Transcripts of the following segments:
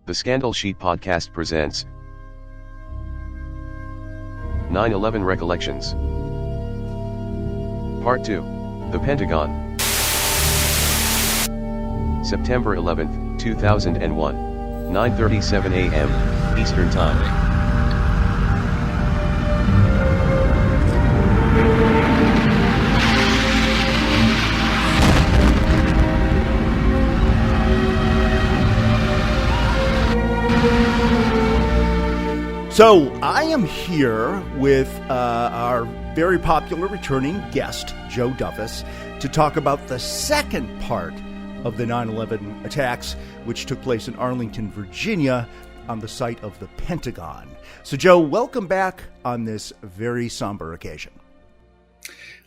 The Scandal Sheet Podcast presents 9/11 Recollections. Part 2. The Pentagon. September 11th, 2001. 9:37 a.m. Eastern Time. So I am here with our very popular returning guest, Joe Duffus, to talk about the second part of the 9/11 attacks, which took place in Arlington, Virginia, on the site of the Pentagon. So, Joe, welcome back on this very somber occasion.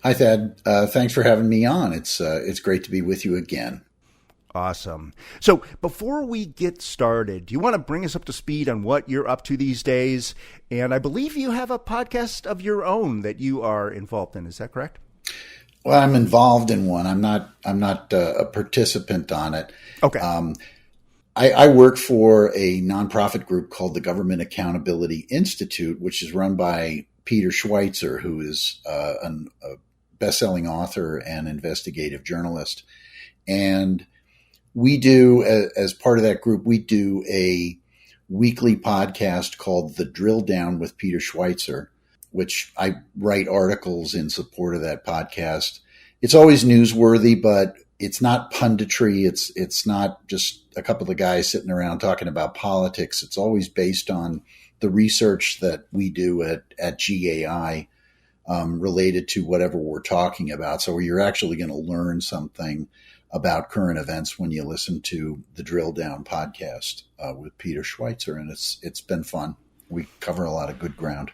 Hi, Thad. Thanks for having me on. It's great to be with you again. Awesome. So before we get started, do you want to bring us up to speed on what you're up to these days? And I believe you have a podcast of your own that you are involved in. Is that correct? Well, I'm involved in one. I'm not a participant on it. Okay. I work for a nonprofit group called the Government Accountability Institute, which is run by Peter Schweitzer, who is a best-selling author and investigative journalist. And we do, as part of that group, we do a weekly podcast called The Drill Down with Peter Schweitzer, which I write articles in support of that podcast. It's always newsworthy, but it's not punditry. It's not just a couple of guys sitting around talking about politics. It's always based on the research that we do at GAI related to whatever we're talking about. So you're actually going to learn something about current events when you listen to the Drill Down podcast with Peter Schweitzer, and it's been fun. We cover a lot of good ground.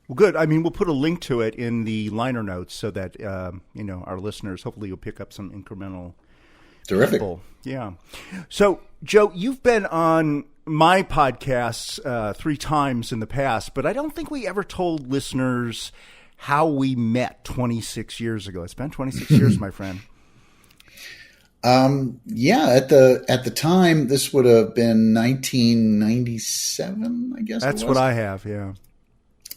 Well, good. I mean, we'll put a link to it in the liner notes so that our listeners hopefully will pick up some incremental. Terrific. People. Yeah. So, Joe, you've been on my podcasts 3 times in the past, but I don't think we ever told listeners how we met 26 years ago. It's been 26 years, my friend. At the time, this would have been 1997, I guess. That's what I have, yeah.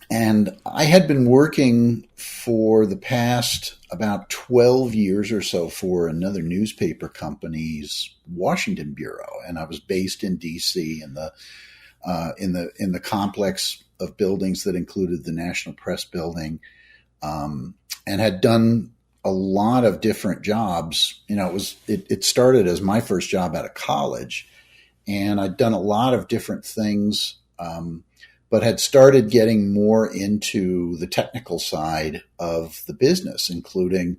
And I had been working for the past about 12 years or so for another newspaper company's Washington bureau, and I was based in D.C. in the complex of buildings that included the National Press Building, and had done a lot of different jobs. It started as my first job out of college, and I'd done a lot of different things, but had started getting more into the technical side of the business, including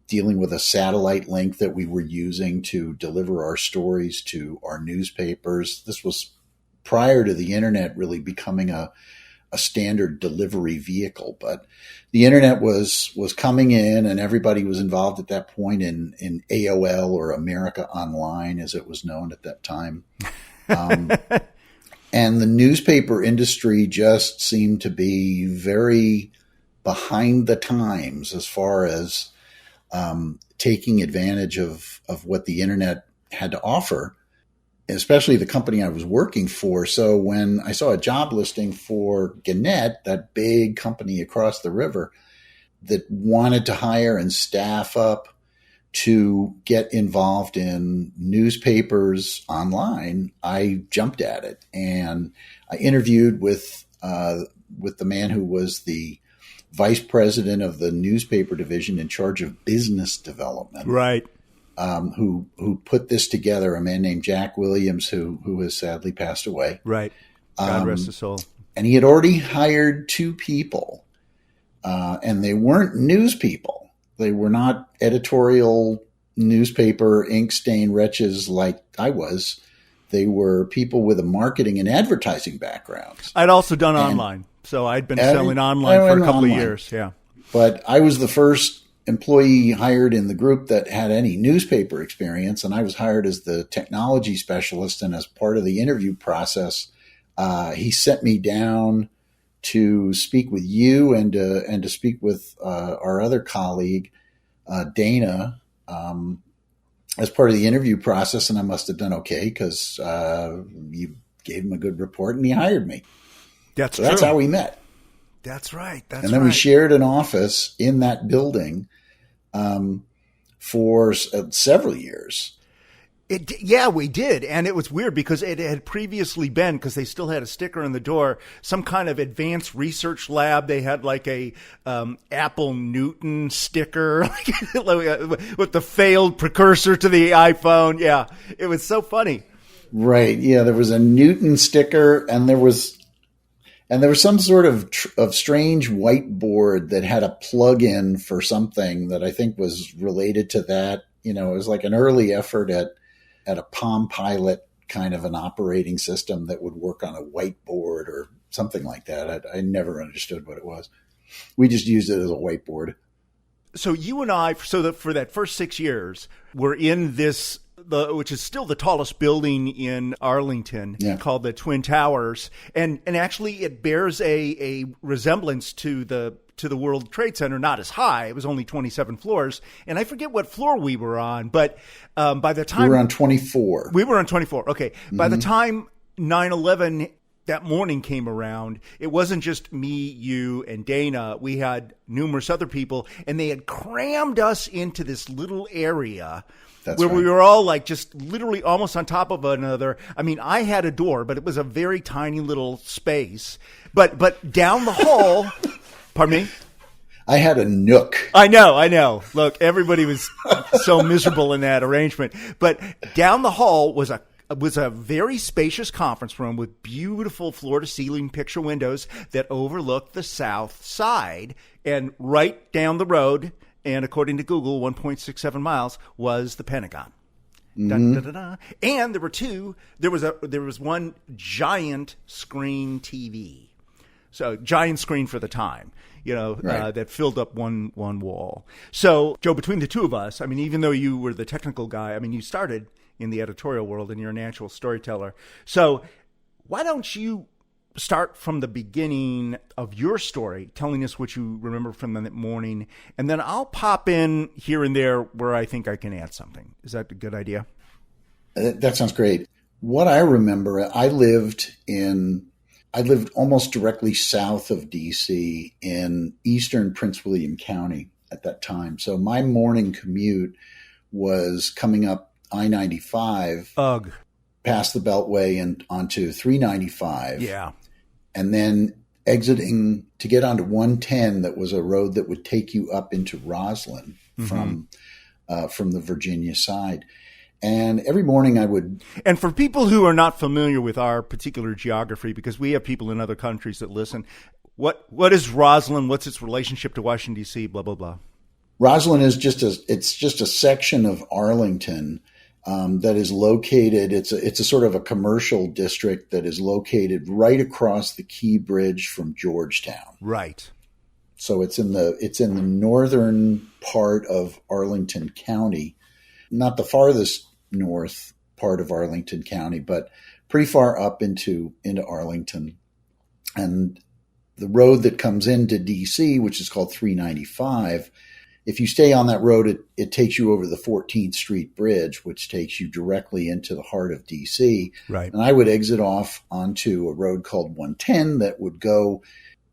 dealing with a satellite link that we were using to deliver our stories to our newspapers. This was prior to the internet really becoming a standard delivery vehicle, but the internet was coming in, and everybody was involved at that point in AOL, or America Online, as it was known at that time. And the newspaper industry just seemed to be very behind the times as far as taking advantage of what the internet had to offer, especially the company I was working for. So when I saw a job listing for Gannett, that big company across the river that wanted to hire and staff up to get involved in newspapers online, I jumped at it. And I interviewed with the man who was the vice president of the newspaper division in charge of business development. Right. Who put this together, a man named Jack Williams, who has sadly passed away. Right. God rest his soul. And he had already hired 2 people, and they weren't news people. They were not editorial newspaper ink stain wretches like I was. They were people with a marketing and advertising background. I'd also done online, so I'd been selling online for a couple of years. Yeah. But I was the first employee hired in the group that had any newspaper experience, and I was hired as the technology specialist. And as part of the interview process, he sent me down to speak with you and to speak with our other colleague, Dana, as part of the interview process, and I must have done okay because you gave him a good report and he hired me. That's That's how we met. That's right. And then we shared an office in that building for several years. Yeah, we did. And it was weird because it had previously been, because they still had a sticker on the door, some kind of advanced research lab. They had like a Apple Newton sticker with the failed precursor to the iPhone. Yeah, it was so funny. Right. Yeah, there was a Newton sticker, and there was some sort of strange whiteboard that had a plug-in for something that I think was related to that. You know, it was like an early effort at a Palm Pilot kind of an operating system that would work on a whiteboard or something like that. I never understood what it was. We just used it as a whiteboard. So you and I, for that first 6 years, were in this, which is still the tallest building in Arlington, called the Twin Towers. And actually it bears a resemblance to the World Trade Center, not as high. It was only 27 floors. And I forget what floor we were on, but by the time... We were on 24. We were on 24. Okay. Mm-hmm. By the time 9/11 that morning came around, it wasn't just me, you, and Dana. We had numerous other people, and they had crammed us into this little area where we were all like just literally almost on top of another. I mean, I had a door, but it was a very tiny little space. But down the hall... Pardon me? I had a nook. I know. Look, everybody was so miserable in that arrangement. But down the hall was a very spacious conference room with beautiful floor-to-ceiling picture windows that overlooked the south side. And right down the road, and according to Google, 1.67 miles, was the Pentagon. Mm-hmm. Da, da, da, da. And there was one giant screen TV. So giant screen for the time, right. That filled up one wall. So, Joe, between the two of us, I mean, even though you were the technical guy, I mean, you started in the editorial world and you're a natural storyteller. So why don't you start from the beginning of your story, telling us what you remember from that morning, and then I'll pop in here and there where I think I can add something. Is that a good idea? That sounds great. What I remember, I lived almost directly south of D.C. in eastern Prince William County at that time. So my morning commute was coming up I-95, past the Beltway and onto 395. Yeah. And then exiting to get onto 110, that was a road that would take you up into Roslyn from the Virginia side. And every morning I would... And for people who are not familiar with our particular geography, because we have people in other countries that listen, what is Roslyn? What's its relationship to Washington, D.C., blah, blah, blah? Roslyn is just a section of Arlington that is located... It's a sort of a commercial district that is located right across the Key Bridge from Georgetown. Right. So it's in the northern part of Arlington County. Not the farthest north part of Arlington County, but pretty far up into Arlington. And the road that comes into DC, which is called 395, if you stay on that road, it takes you over the 14th Street Bridge, which takes you directly into the heart of DC. Right. And I would exit off onto a road called 110 that would go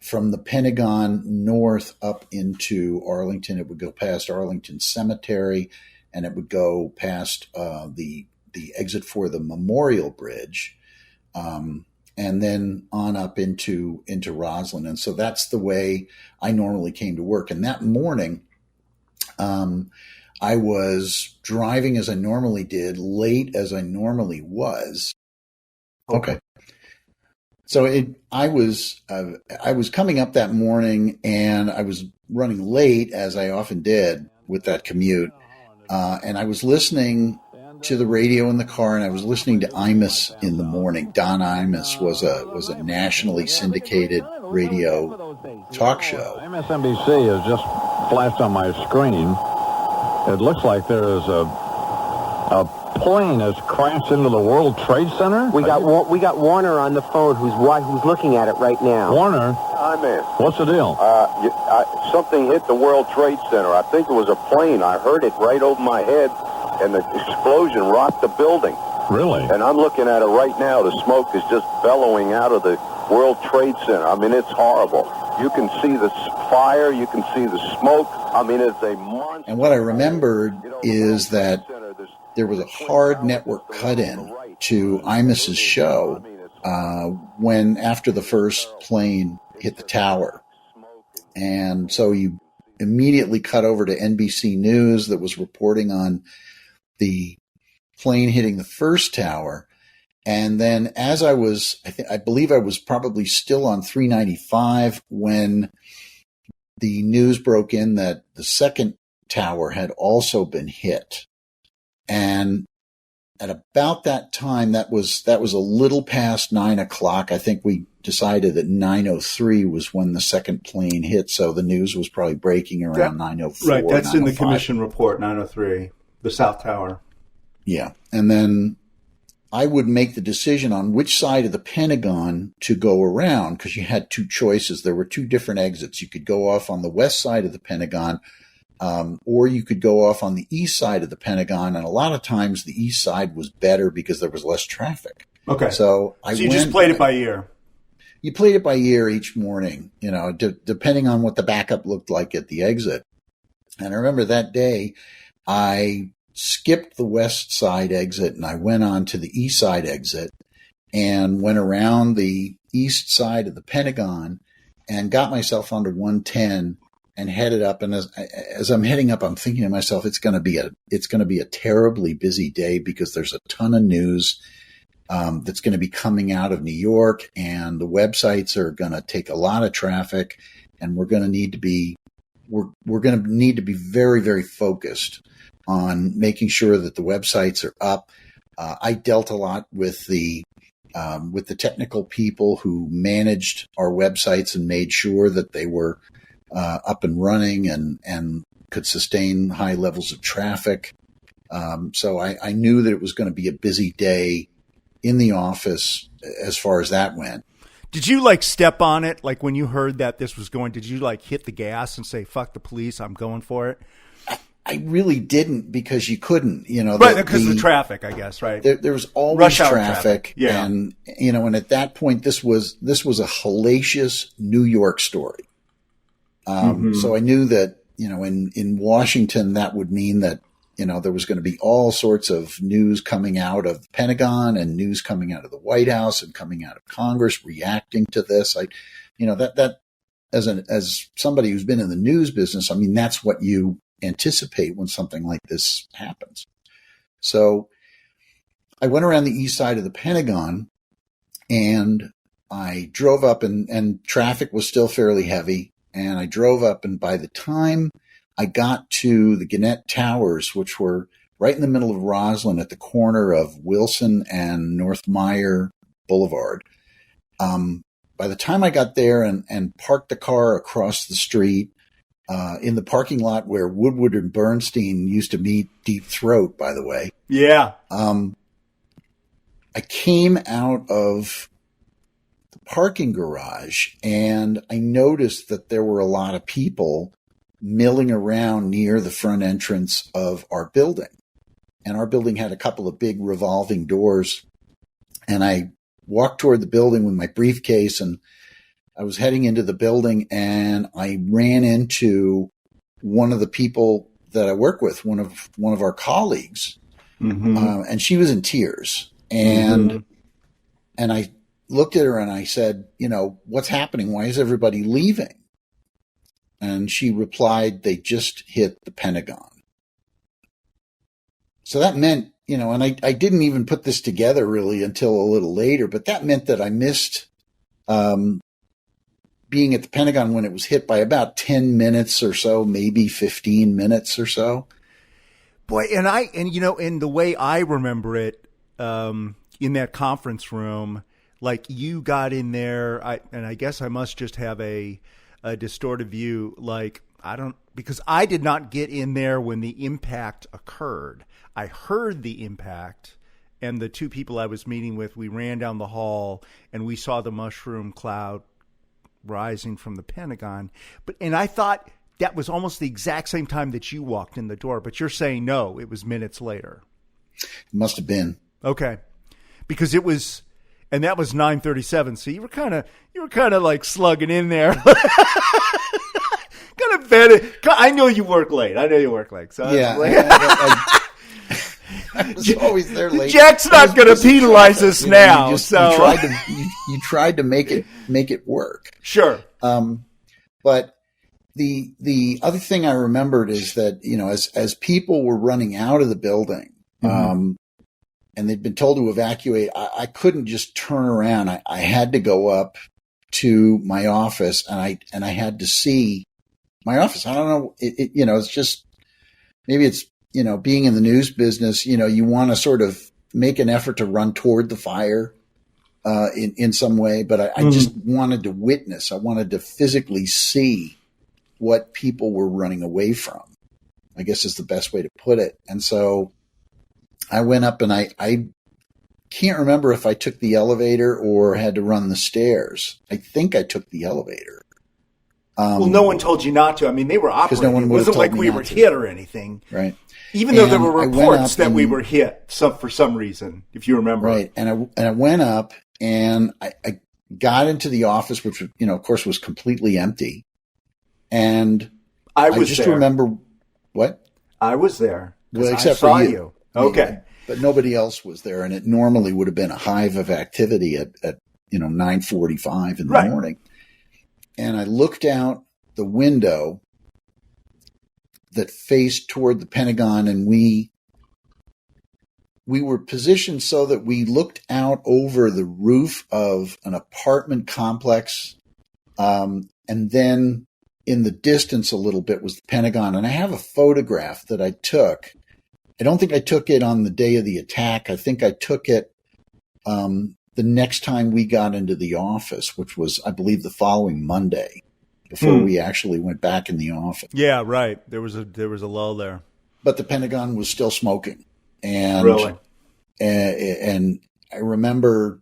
from the Pentagon north up into Arlington. It would go past Arlington Cemetery, and it would go past the exit for the Memorial Bridge, and then on up into Roslyn. And so that's the way I normally came to work. And that morning, I was driving as I normally did, late as I normally was. Okay. So I was coming up that morning, and I was running late, as I often did with that commute. And I was listening to the radio in the car, and I was listening to Imus in the morning. Don Imus was a nationally syndicated radio talk show. MSNBC has just flashed on my screen. It looks like there is a plane has crashed into the World Trade Center. We got Warner on the phone, who's looking at it right now. Warner, I'm in. What's the deal? Something hit the World Trade Center. I think it was a plane. I heard it right over my head, and the explosion rocked the building. Really? And I'm looking at it right now. The smoke is just bellowing out of the World Trade Center. I mean, it's horrible. You can see the fire. You can see the smoke. I mean, it's a monster. And what I remembered is that there was a hard network cut-in to Imus's show when after the first plane hit the tower. And so you immediately cut over to NBC News that was reporting on the plane hitting the first tower. And then as I believe I was probably still on 395 when the news broke in that the second tower had also been hit. And at about that time, that was a little past 9 o'clock. I think we decided that 9:03 was when the second plane hit. So the news was probably breaking around 9:04. Right. That's in the 9:05. commission report, 9:03, the South Tower. Yeah. And then I would make the decision on which side of the Pentagon to go around because you had two choices. There were two different exits. You could go off on the west side of the Pentagon, or you could go off on the east side of the Pentagon. And a lot of times the east side was better because there was less traffic. Okay. So you just played it by ear. You played it by ear each morning, depending on what the backup looked like at the exit. And I remember that day I skipped the west side exit and I went on to the east side exit and went around the east side of the Pentagon and got myself onto 110 and headed up. And as I'm heading up, I'm thinking to myself, it's going to be a terribly busy day because there's a ton of news that's going to be coming out of New York, and the websites are going to take a lot of traffic, and we're going to need to be very, very focused on making sure that the websites are up. I dealt a lot with the technical people who managed our websites and made sure that they were up and running and could sustain high levels of traffic. So I knew that it was going to be a busy day in the office as far as that went. Did you step on it? Like when you heard that this was going, did you hit the gas and say, fuck the police, I'm going for it? I really didn't because you couldn't, Right, because of the traffic, I guess, right? There was always rush hour traffic. Yeah. And, and at that point, this was a hellacious New York story. So I knew that, in Washington, that would mean that, there was going to be all sorts of news coming out of the Pentagon and news coming out of the White House and coming out of Congress reacting to this. That as somebody who's been in the news business, I mean, that's what you anticipate when something like this happens. So I went around the east side of the Pentagon and I drove up and traffic was still fairly heavy. And I drove up, and by the time I got to the Gannett Towers, which were right in the middle of Roslyn at the corner of Wilson and North Meyer Boulevard, by the time I got there and parked the car across the street in the parking lot where Woodward and Bernstein used to meet, Deep Throat, by the way. Yeah. I came out of the parking garage and I noticed that there were a lot of people milling around near the front entrance of our building. And our building had a couple of big revolving doors. And I walked toward the building with my briefcase and I was heading into the building and I ran into one of the people that I work with, one of our colleagues. Mm-hmm. And she was in tears. And I looked at her and I said, what's happening? Why is everybody leaving? And she replied, they just hit the Pentagon. So that meant, and I didn't even put this together really until a little later, but that meant that I missed being at the Pentagon when it was hit by about 10 minutes or so, maybe 15 minutes or so. Boy, and the way I remember it, in that conference room, you got in there, and I guess I must just have a distorted view. Because I did not get in there when the impact occurred. I heard the impact, and the two people I was meeting with, we ran down the hall and we saw the mushroom cloud rising from the Pentagon. And I thought that was almost the exact same time that you walked in the door, but you're saying no, it was minutes later. It must have been. Okay. Because it was, and that was 9:37. So you were kind of like slugging in there. Kind of bed. I know you work late. So yeah. I was always there late. Jack's not going to penalize us now. You tried to make it work. Sure. But the other thing I remembered is that, as people were running out of the building, and they'd been told to evacuate, I couldn't just turn around. I had to go up to my office, and I had to see my office. I don't know. It's just, maybe it's, being in the news business, you want to sort of make an effort to run toward the fire in some way. But I just wanted to witness. I wanted to physically see what people were running away from, I guess is the best way to put it. And so I went up, and I can't remember if I took the elevator or had to run the stairs. I think I took the elevator. Well, no one told you not to. I mean, they were operating. No one it wasn't like we were hit or anything. Right. Even though there were reports that we were hit for some reason, if you remember. Right. And I went up, and I got into the office, which, of course, was completely empty. And I just remember what? I was there. Well, except for you. Okay. But nobody else was there. And it normally would have been a hive of activity at 9:45 in the morning. And I looked out the window that faced toward the Pentagon, and we were positioned so that we looked out over the roof of an apartment complex. And then in the distance a little bit was the Pentagon. And I have a photograph that I took. I don't think I took it on the day of the attack. I think I took it the next time we got into the office, which was, I believe, the following Monday, before we actually went back in the office. Yeah, right. There was a lull there. But the Pentagon was still smoking. And, really? And I remember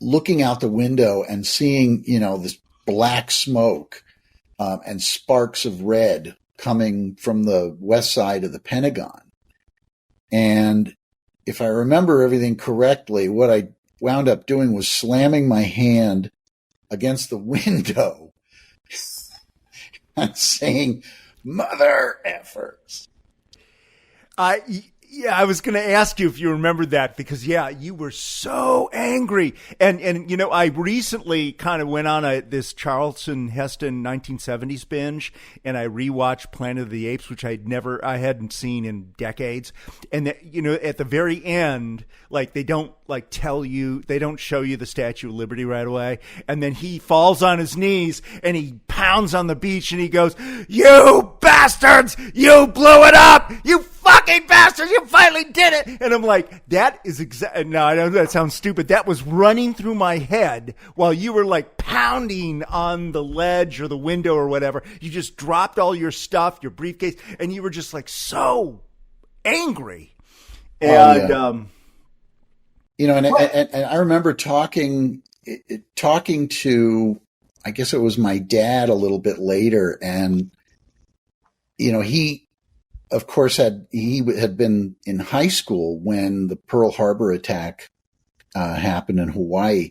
looking out the window and seeing, this black smoke and sparks of red coming from the west side of the Pentagon. And if I remember everything correctly, what I wound up doing was slamming my hand against the window and saying, "Mother effers." I was going to ask you if you remembered that, because you were so angry. And I recently kind of went on this Charlton Heston 1970s binge, and I rewatched Planet of the Apes, which I hadn't seen in decades. And at the very end, like, they don't they don't show you the Statue of Liberty right away. And then he falls on his knees and he pounds on the beach and he goes, "You bastards, you blew it up, you fucking bastards, you finally did it." And I'm like, that is no, I know that sounds stupid. That was running through my head while you were like pounding on the ledge or the window or whatever. You just dropped all your stuff, your briefcase, and you were just like so angry. And, and I remember talking to, I guess it was my dad a little bit later, and, he, of course, had been in high school when the Pearl Harbor attack happened in Hawaii.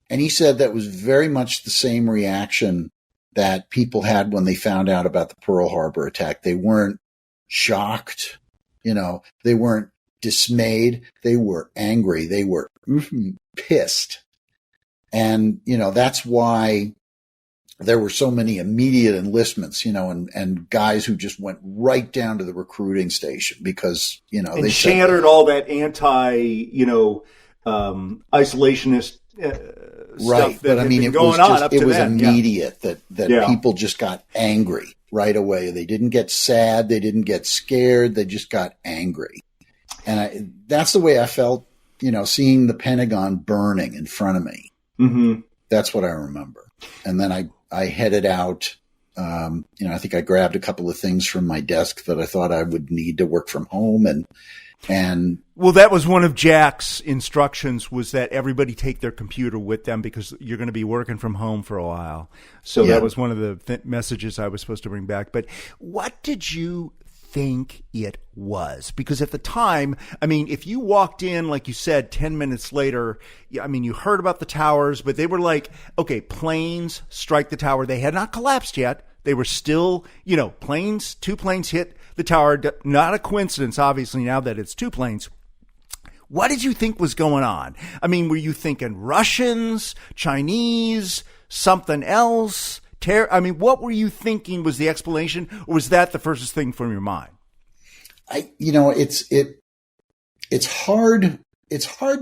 And he said that was very much the same reaction that people had when they found out about the Pearl Harbor attack. They weren't shocked, they weren't dismayed. They were angry. They were pissed. And, that's why there were so many immediate enlistments, and guys who just went right down to the recruiting station because, they shattered all that isolationist right. stuff that but I mean, it was immediate that people just got angry right away. They didn't get sad. They didn't get scared. They just got angry. And that's the way I felt, seeing the Pentagon burning in front of me. Mm-hmm. That's what I remember. And then I headed out I think I grabbed a couple of things from my desk that I thought I would need to work from home, and well, that was one of Jack's instructions, was that everybody take their computer with them because you're going to be working from home for a while. So that was one of the messages I was supposed to bring back. But what did you think it was? Because at the time, I mean, if you walked in, like you said, 10 minutes later, I mean, you heard about the towers, but they were like, okay, planes strike the tower. They had not collapsed yet. They were still, two planes hit the tower. Not a coincidence, obviously, now that it's two planes. What did you think was going on? I mean, were you thinking Russians, Chinese, something else? What were you thinking was the explanation, or was that the first thing from your mind? It's hard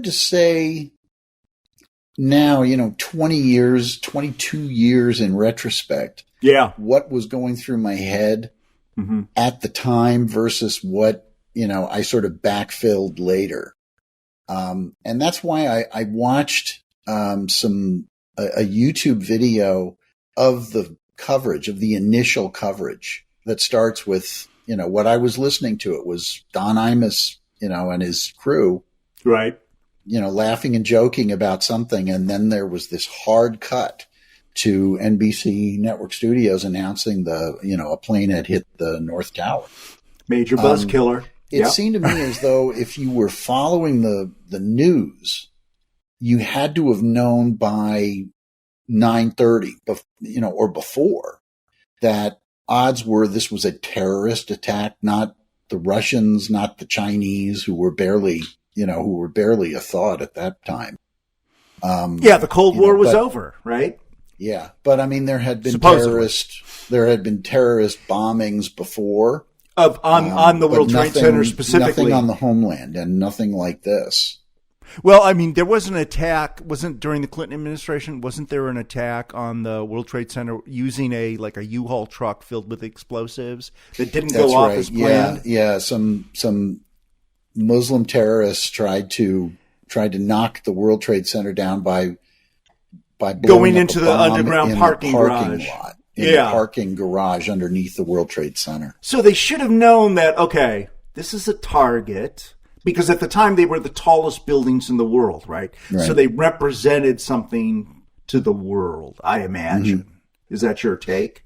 to say now, 20 years, 22 years in retrospect. Yeah. What was going through my head at the time versus what, I sort of backfilled later. And that's why I watched a YouTube video of the coverage, of the initial coverage that starts with, what I was listening to. It was Don Imus, and his crew. Right. Laughing and joking about something. And then there was this hard cut to NBC Network Studios announcing a plane had hit the North Tower. Major buzz killer. It seemed to me as though if you were following the news, you had to have known by 9:30, or before, that odds were this was a terrorist attack, not the Russians, not the Chinese, who were barely a thought at that time. The Cold War was over, right? Yeah, but I mean, there had been Supposedly. terrorist bombings before on the World Trade Center specifically, nothing on the homeland, and nothing like this. Well, I mean, there was an attack. Wasn't during the Clinton administration? Wasn't there an attack on the World Trade Center using a U-Haul truck filled with explosives that didn't go off as planned? Yeah. Some Muslim terrorists tried to knock the World Trade Center down by going into the underground parking garage. lot. The parking garage underneath the World Trade Center. So they should have known that, okay, this is a target. Because at the time, they were the tallest buildings in the world, right? So they represented something to the world, I imagine. Mm-hmm. Is that your take?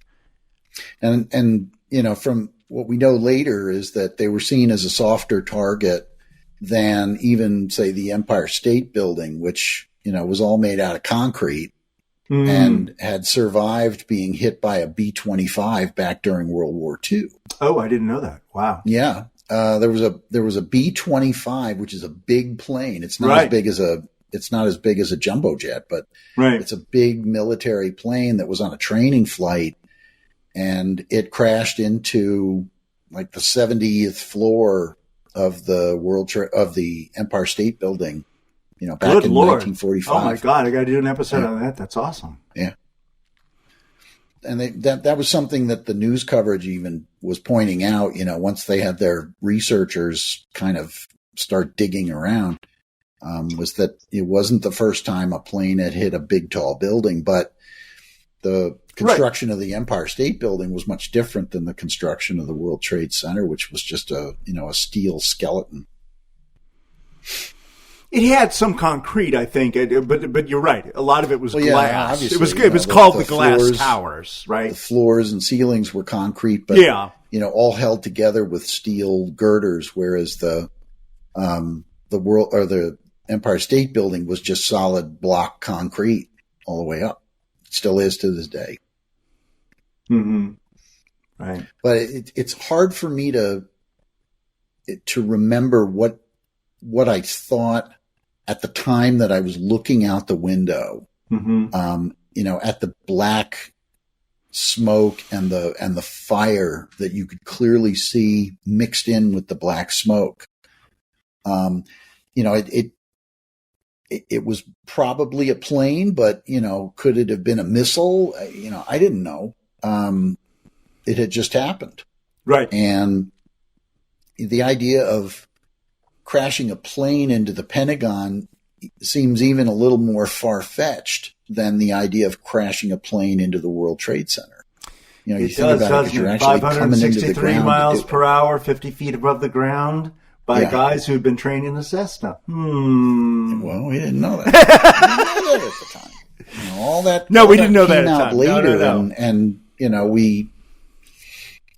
And from what we know later is that they were seen as a softer target than even, say, the Empire State Building, which, was all made out of concrete and had survived being hit by a B-25 back during World War II. Oh, I didn't know that. Wow. Yeah. There was a B-25, which is a big plane. It's not as big as a jumbo jet, but it's a big military plane that was on a training flight, and it crashed into like the 70th floor of the Empire State Building, back in 1945. Oh my God, I got to do an episode on that. That's awesome. Yeah. And that was something that the news coverage even was pointing out, once they had their researchers kind of start digging around, was that it wasn't the first time a plane had hit a big, tall building, but the construction of the Empire State Building was much different than the construction of the World Trade Center, which was just a steel skeleton. It had some concrete, I think, but you're right. A lot of it was glass. Obviously, it was called the glass towers, right? The floors and ceilings were concrete, but all held together with steel girders, whereas the Empire State Building was just solid block concrete all the way up. It still is to this day. Mm-hmm. Right. But it's hard for me to remember what I thought at the time that I was looking out the window, at the black smoke and the fire that you could clearly see mixed in with the black smoke. It was probably a plane, but, could it have been a missile? I didn't know. It had just happened. Right. And the idea of crashing a plane into the Pentagon seems even a little more far-fetched than the idea of crashing a plane into the World Trade Center. You know, you It think does, about it, 'cause doesn't you're it? actually coming into the 563 ground. miles per hour, 50 feet above the ground by guys who've been trained in a Cessna. Well, we didn't know that. We didn't know that at the time. You know, all that. No, all we that didn't know that came at the out time. later, No. and you know, we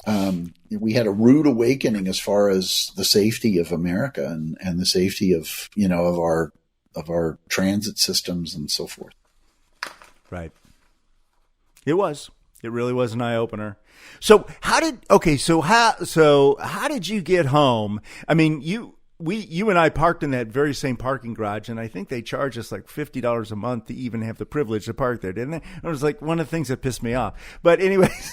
had a rude awakening as far as the safety of America and the safety of, you know, of our transit systems and so forth. Right. It was. It really was an eye opener. So how did you get home? I mean, you and I parked in that very same parking garage, and I think they charged us like $50 a month to even have the privilege to park there, didn't they? It was like one of the things that pissed me off. But anyways,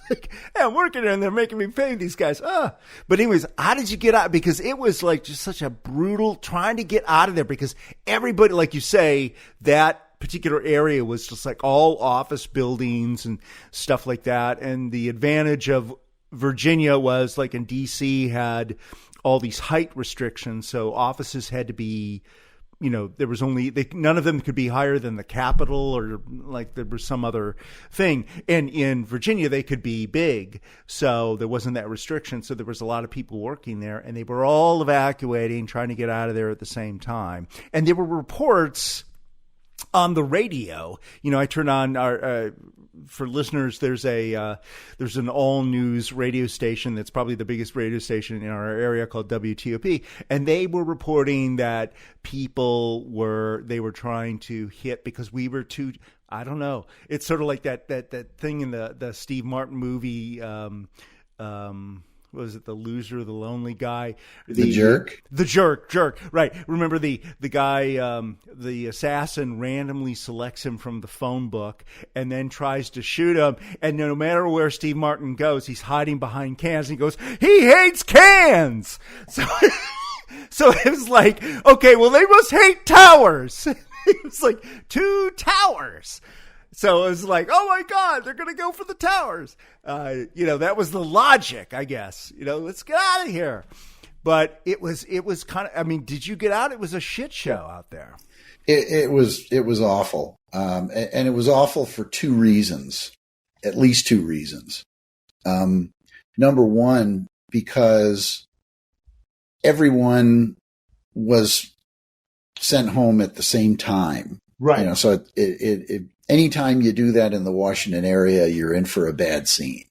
like, hey, I'm working there and they're making me pay these guys. But anyways, how did you get out? Because it was like just such a brutal trying to get out of there, because everybody, like you say, that particular area was just like all office buildings and stuff like that. And the advantage of Virginia was, like, in DC, had all these height restrictions. So offices had to be, you know, there was only, none of them could be higher than the Capitol, or like there was some other thing. And in Virginia, they could be big. So there wasn't that restriction. So there was a lot of people working there, and they were all evacuating, trying to get out of there at the same time. And there were reports on the radio. You know, I turn on our, for listeners, there's an all news radio station that's probably the biggest radio station in our area called WTOP, and they were reporting that people were trying to hit, because we were too, I don't know, it's sort of like that thing in the Steve Martin movie, was it The Loser, The Lonely Guy? The Jerk? The Jerk, right. Remember the guy, the assassin randomly selects him from the phone book and then tries to shoot him. And no matter where Steve Martin goes, he's hiding behind cans. And he goes, he hates cans! So it was like, okay, well, they must hate towers. It was like 2 towers. So it was like, oh my God, they're going to go for the towers. You know, that was the logic, I guess. You know, let's get out of here. But it was kind of, I mean, did you get out? It was a shit show out there. It was awful. And it was awful for 2 reasons, at least 2 reasons. Number one, because everyone was sent home at the same time. Right. You know, so it anytime you do that in the Washington area, you're in for a bad scene.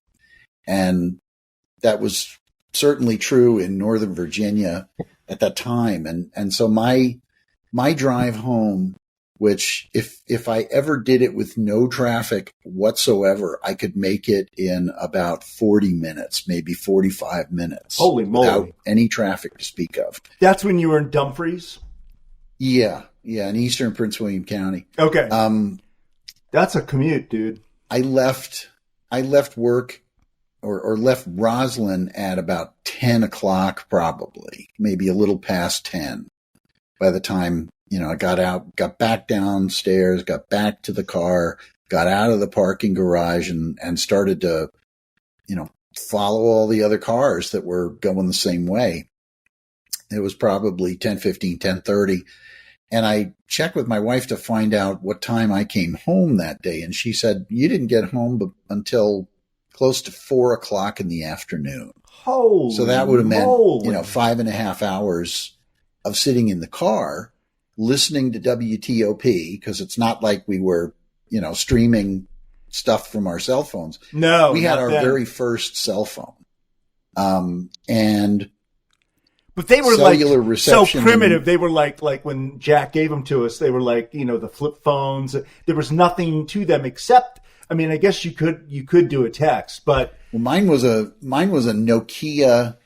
And that was certainly true in Northern Virginia at that time. And so my drive home, which if I ever did it with no traffic whatsoever, I could make it in about 40 minutes, maybe 45 minutes. Holy moly. Without any traffic to speak of. That's when you were in Dumfries? Yeah, in eastern Prince William County. Okay. That's a commute, dude. I left work or left Roslyn at about 10 o'clock, probably, maybe a little past 10. By the time, you know, I got back downstairs, got back to the car, got out of the parking garage and started to, you know, follow all the other cars that were going the same way. It was probably 10:15, 10:30. And I checked with my wife to find out what time I came home that day. And she said, you didn't get home until close to 4 o'clock in the afternoon. Holy So that would have meant, moly. you know, 5.5 hours of sitting in the car, listening to WTOP, because it's not like we were, you know, streaming stuff from our cell phones. No, we had not our then. very first cell phone. And But they were cellular like so reception primitive. They were like when Jack gave them to us, they were like, you know, the flip phones. There was nothing to them except, I mean, I guess you could do a text, but well, mine was a Nokia.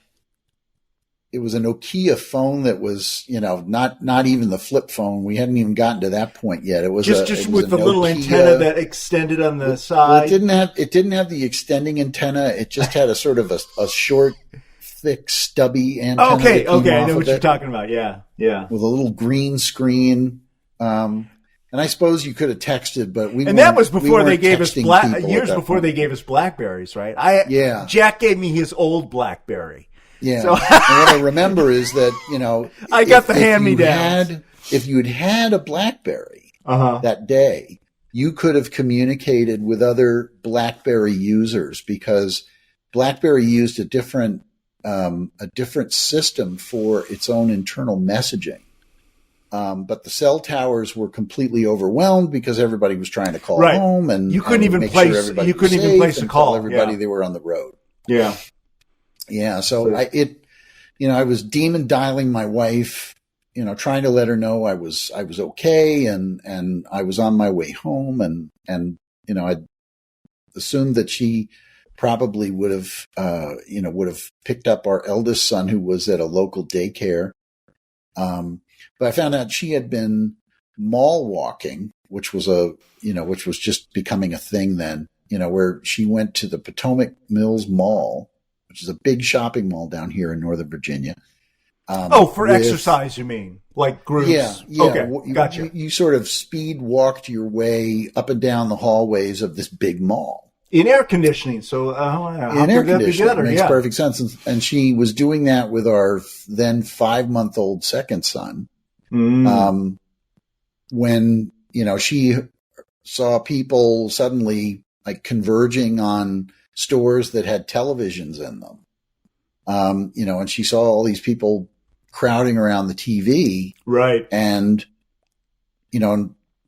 It was a Nokia phone that was, you know, not even the flip phone. We hadn't even gotten to that point yet. It was just with the Nokia, little antenna that extended on the side. Well, it didn't have the extending antenna. It just had a sort of a short, thick, stubby antenna. Okay, I know of what you're it, talking about. Yeah. with a little green screen. And I suppose you could have texted, but and that was before they gave us years before they gave us Blackberries, right? Jack gave me his old Blackberry. Yeah. So, and what I remember is that, you know, I got the hand-me-downs. If you had had a BlackBerry that day, you could have communicated with other BlackBerry users, because BlackBerry used a different system for its own internal messaging. But the cell towers were completely overwhelmed because everybody was trying to call home, and you couldn't even place a call. Tell everybody they were on the road. Yeah, yeah. So I was demon dialing my wife, trying to let her know I was okay, and I was on my way home, and I assumed that she probably would have picked up our eldest son, who was at a local daycare. But I found out she had been mall walking, which was just becoming a thing then, where she went to the Potomac Mills Mall, which is a big shopping mall down here in Northern Virginia. For exercise, you mean? Like groups? Yeah. Okay, gotcha. You sort of speed walked your way up and down the hallways of this big mall. In air conditioning, so in air conditioning makes perfect sense, and she was doing that with our then 5-month-old second son. When she saw people suddenly like converging on stores that had televisions in them, and she saw all these people crowding around the TV, right? And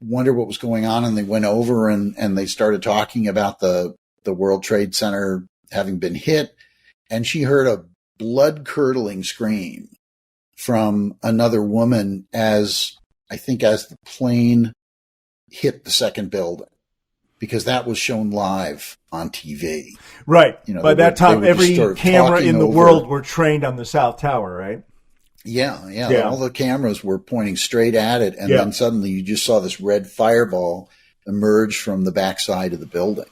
wonder what was going on, and they went over and they started talking about the World Trade Center having been hit, and she heard a blood-curdling scream from another woman as the plane hit the second building, because that was shown live on TV. Right. By that time, every camera in the world were trained on the South Tower, right? Yeah. All the cameras were pointing straight at it, and then suddenly you just saw this red fireball emerge from the backside of the building.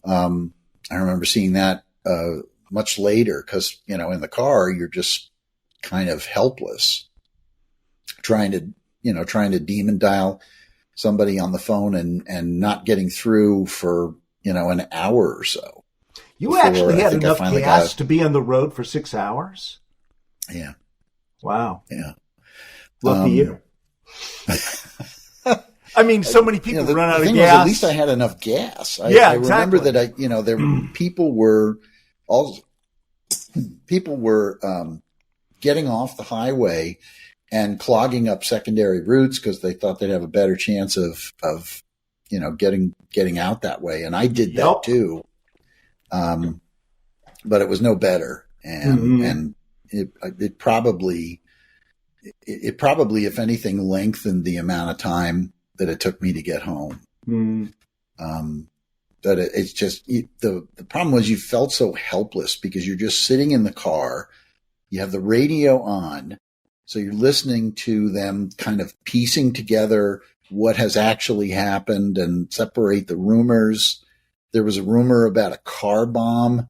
I remember seeing that much later, because in the car you're just kind of helpless, trying to demon dial somebody on the phone and not getting through for an hour or so. You actually had enough gas to be on the road for 6 hours? Yeah. Wow. Yeah. Lucky you. I mean, so many people run out of gas. At least I had enough gas. I exactly. remember that people were getting off the highway and clogging up secondary routes because they thought they'd have a better chance of getting out that way, and I did that too. But it was no better, and it probably, if anything, lengthened the amount of time that it took me to get home. But it's just the problem was you felt so helpless because you're just sitting in the car, you have the radio on, so you're listening to them kind of piecing together what has actually happened and separate the rumors. There was a rumor about a car bomb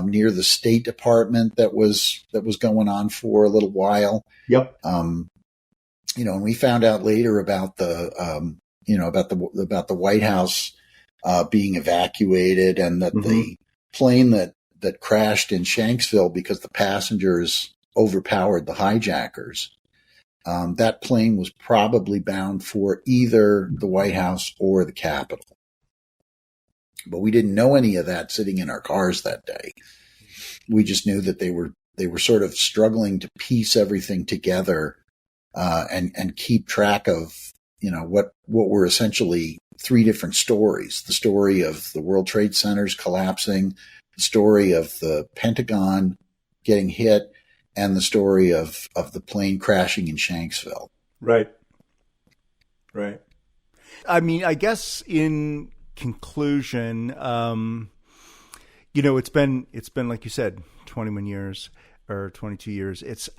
near the State Department that was going on for a little while. Yep. And we found out later about the White House being evacuated, and that the plane that crashed in Shanksville because the passengers overpowered the hijackers. That plane was probably bound for either the White House or the Capitol. But we didn't know any of that sitting in our cars that day. We just knew that they were sort of struggling to piece everything together and keep track of what were essentially three different stories: the story of the World Trade Centers collapsing, the story of the Pentagon getting hit, and the story of the plane crashing in Shanksville. Right. I mean, I guess in conclusion, it's been like you said, 21 years or 22 years. It's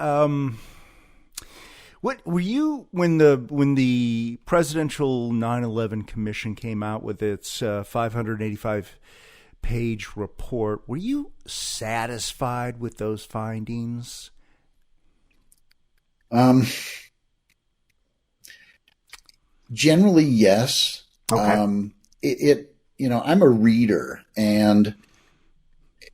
what were you when the presidential 9/11 commission came out with its 585-page report? Were you satisfied with those findings? Generally, yes. Okay. I'm a reader, and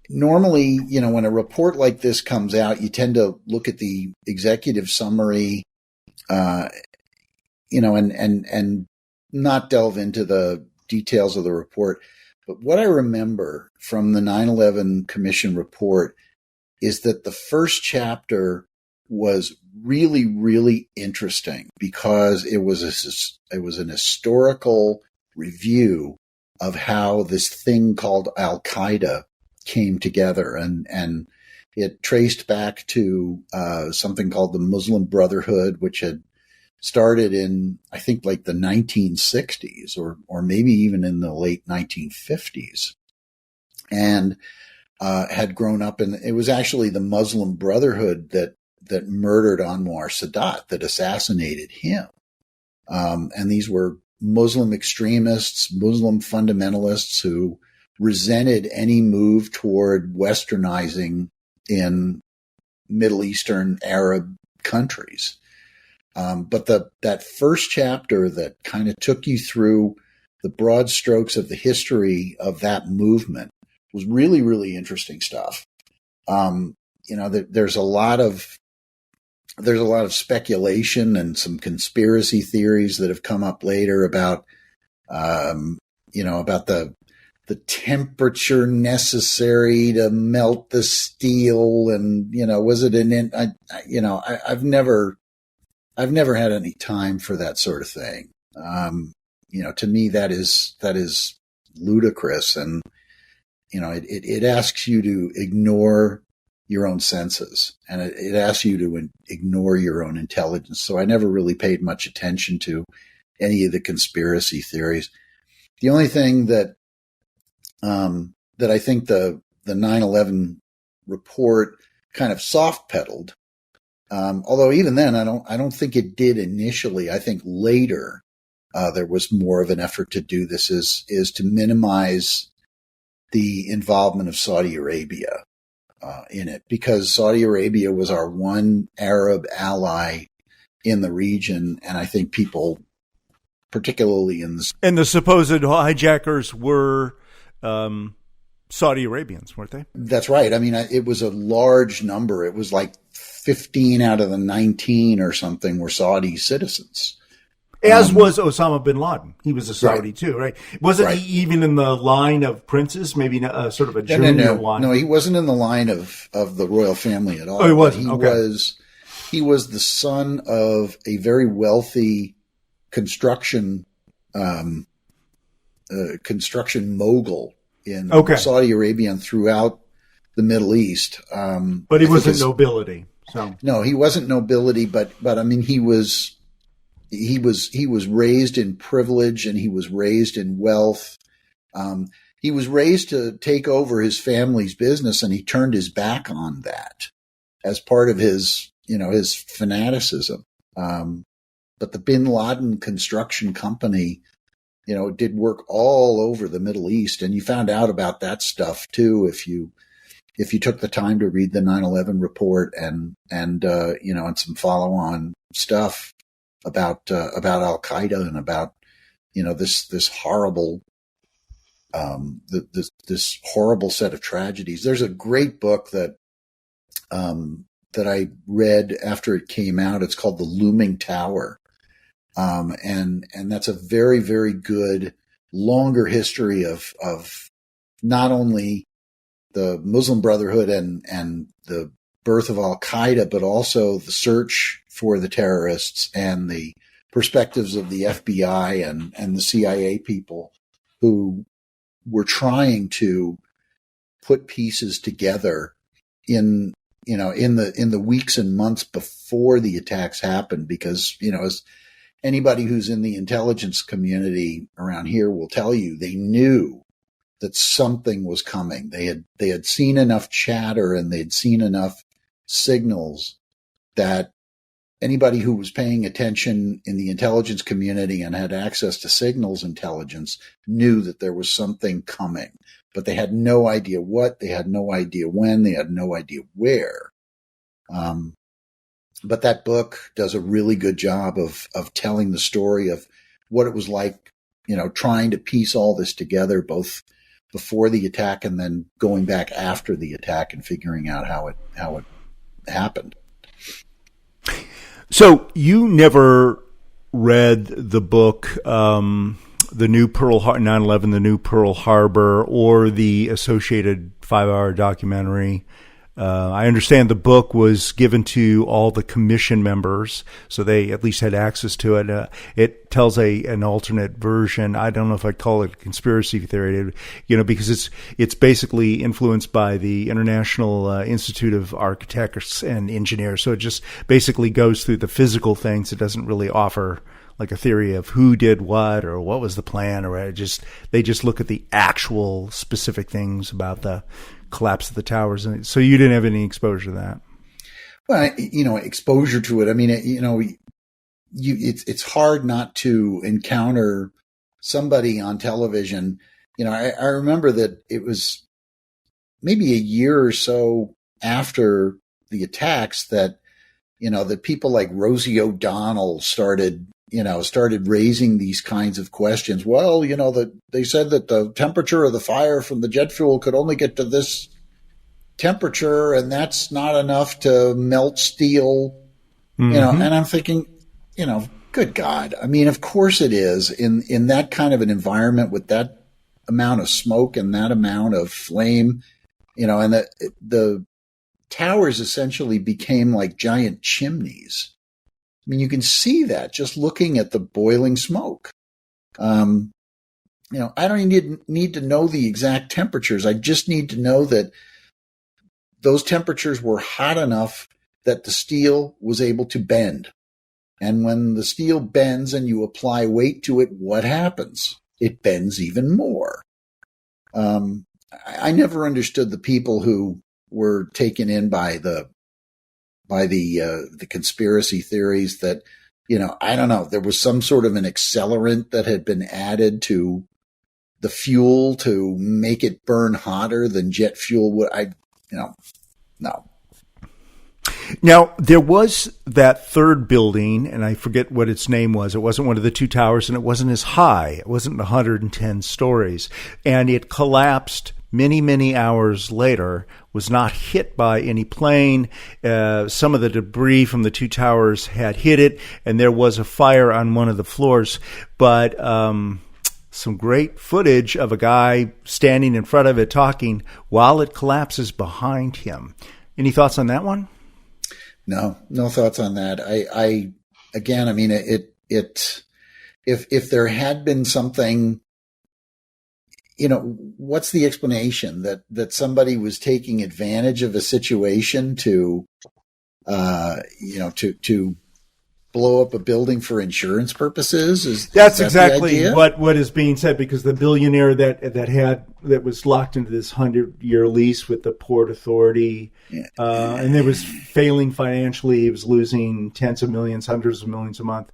normally, when a report like this comes out, you tend to look at the executive summary, and not delve into the details of the report, but what I remember from the 9/11 Commission report is that the first chapter was really, really interesting because it was an historical review of how this thing called Al Qaeda came together, and it traced back to something called the Muslim Brotherhood, which had started in, I think, like the 1960s or maybe even in the late 1950s, and had grown up. And it was actually the Muslim Brotherhood that murdered Anwar Sadat, that assassinated him. And these were Muslim extremists, Muslim fundamentalists who resented any move toward westernizing in Middle Eastern Arab countries. But that first chapter that kind of took you through the broad strokes of the history of that movement was really, really interesting stuff. There's a lot of speculation and some conspiracy theories that have come up later about the temperature necessary to melt the steel, and was it I've never had any time for that sort of thing. To me that is ludicrous, and it asks you to ignore your own senses, and it asks you to ignore your own intelligence. So I never really paid much attention to any of the conspiracy theories. The only thing that I think the 9/11 report kind of soft pedaled, although even then I don't think it did initially. I think later there was more of an effort to do this, is to minimize the involvement of Saudi Arabia in it, because Saudi Arabia was our one Arab ally in the region, and I think people, particularly and the supposed hijackers were Saudi Arabians, weren't they? That's right. I mean, it was a large number. It was like 15 out of the 19 or something were Saudi citizens. As was Osama bin Laden. He was a Saudi too, right? Wasn't right. he even in the line of princes? Maybe sort of a junior line? No, he wasn't in the line of the royal family at all. Oh, he wasn't? He was the son of a very wealthy construction mogul in Saudi Arabia and throughout the Middle East. But he wasn't nobility. So no, he wasn't nobility, but I mean, he was raised in privilege, and he was raised in wealth. He was raised to take over his family's business, and he turned his back on that as part of his fanaticism. But the Bin Laden construction company, did work all over the Middle East, and you found out about that stuff too if you took the time to read the 9/11 report and some follow-on stuff about Al Qaeda and about this horrible this horrible set of tragedies. There's a great book that I read after it came out. It's called The Looming Tower. And that's a very, very good, longer history of not only the Muslim Brotherhood and the birth of Al Qaeda, but also the search for the terrorists and the perspectives of the FBI and the CIA people who were trying to put pieces together in the weeks and months before the attacks happened, because, as anybody who's in the intelligence community around here will tell you, they knew that something was coming. They had seen enough chatter, and they'd seen enough signals that anybody who was paying attention in the intelligence community and had access to signals intelligence knew that there was something coming, but they had no idea what, they had no idea when, they had no idea where. But that book does a really good job of telling the story of what it was like, trying to piece all this together, both before the attack and then going back after the attack and figuring out how it happened. So you never read the book, The New 9/11, The New Pearl Harbor, or the associated 5-hour documentary. I understand the book was given to all the commission members, so they at least had access to it. It tells an alternate version. I don't know if I'd call it a conspiracy theory, because it's basically influenced by the International Institute of Architects and Engineers. So it just basically goes through the physical things. It doesn't really offer like a theory of who did what or what was the plan, or they just look at the actual specific things about the collapse of the towers. And so you didn't have any exposure to that. Well, exposure to it. I mean, it's hard not to encounter somebody on television. I remember that it was maybe a year or so after the attacks that people like Rosie O'Donnell started raising these kinds of questions. Well, that they said that the temperature of the fire from the jet fuel could only get to this temperature, and that's not enough to melt steel. And I'm thinking, good God. I mean, of course it is in that kind of an environment with that amount of smoke and that amount of flame, and the towers essentially became like giant chimneys. I mean, you can see that just looking at the boiling smoke. I don't need to know the exact temperatures. I just need to know that those temperatures were hot enough that the steel was able to bend. And when the steel bends and you apply weight to it, what happens? It bends even more. I never understood the people who were taken in by the conspiracy theories that, I don't know, there was some sort of an accelerant that had been added to the fuel to make it burn hotter than jet fuel would. No. Now, there was that third building, and I forget what its name was. It wasn't one of the two towers, and it wasn't as high. It wasn't 110 stories. And it collapsed many, many hours later, was not hit by any plane. Some of the debris from the two towers had hit it, and there was a fire on one of the floors. But some great footage of a guy standing in front of it talking while it collapses behind him. Any thoughts on that one? No thoughts on that. If there had been something, what's the explanation that somebody was taking advantage of a situation to blow up a building for insurance purposes? That's exactly what is being said, because the billionaire that was locked into this 100-year lease with the Port Authority, and it was failing financially. He was losing tens of millions, hundreds of millions a month.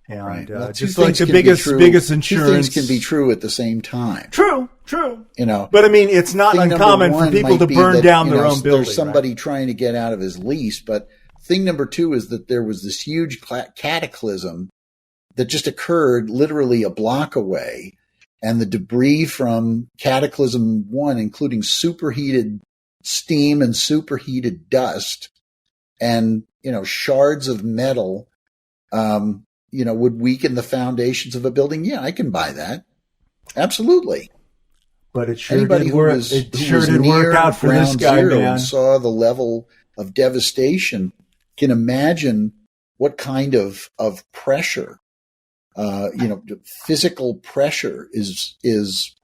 And right. Well, just like the biggest insurance. Two things can be true at the same time. True. But I mean, it's not uncommon for people to burn down their own building. There's somebody trying to get out of his lease. But thing number two is that there was this huge cataclysm that just occurred literally a block away. And the debris from Cataclysm 1, including superheated steam and superheated dust and, shards of metal, would weaken the foundations of a building. Yeah, I can buy that. Absolutely. But it sure did work out for this guy, man. And saw the level of devastation, can imagine what kind of pressure, physical pressure is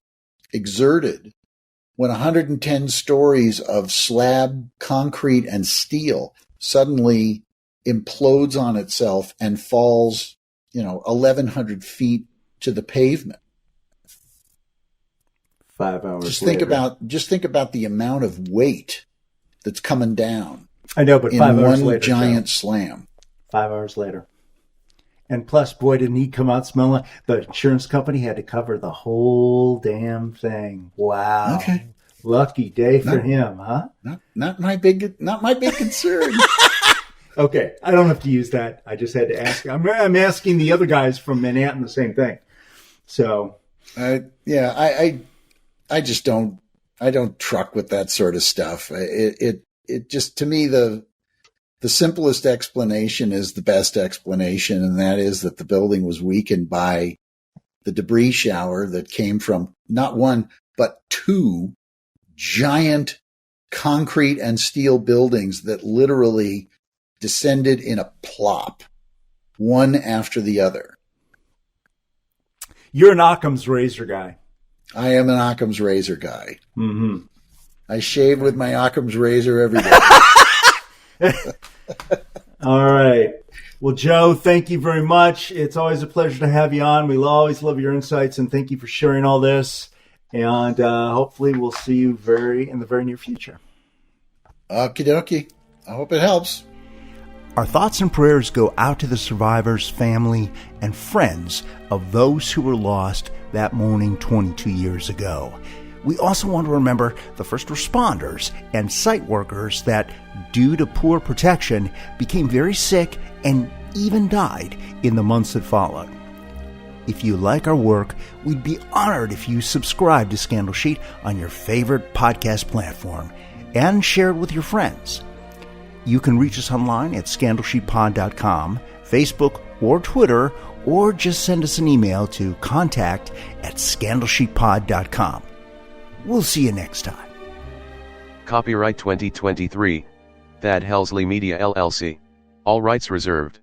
exerted when 110 stories of slab, concrete, and steel suddenly implodes on itself and falls, 1,100 feet to the pavement. 5 hours Just later. think about the amount of weight that's coming down. I know, but 5 hours later. In one giant slam. 5 hours later. And plus, boy, didn't he come out smelling like the insurance company had to cover the whole damn thing. Wow. Okay. Lucky day for him, huh? Not my big concern. Okay, I don't have to use that. I just had to ask. I'm asking the other guys from Manhattan the same thing. So, I just don't. I don't truck with that sort of stuff. It just, to me, the The simplest explanation is the best explanation, and that is that the building was weakened by the debris shower that came from not one, but two giant concrete and steel buildings that literally descended in a plop, one after the other. You're an Occam's razor guy. I am an Occam's razor guy. Mm-hmm. I shave with my Occam's razor every day. All right. Well, Joe, thank you very much. It's always a pleasure to have you on. We always love your insights, and thank you for sharing all this. And hopefully we'll see you in the very near future. Okie dokie. I hope it helps. Our thoughts and prayers go out to the survivors, family, and friends of those who were lost that morning 22 years ago. We also want to remember the first responders and site workers that, due to poor protection, became very sick and even died in the months that followed. If you like our work, we'd be honored if you subscribe to Scandal Sheet on your favorite podcast platform and share it with your friends. You can reach us online at scandalsheetpod.com, Facebook, or Twitter, or just send us an email to contact@scandalsheetpod.com. We'll see you next time. Copyright 2023. Thad Helsley Media LLC. All rights reserved.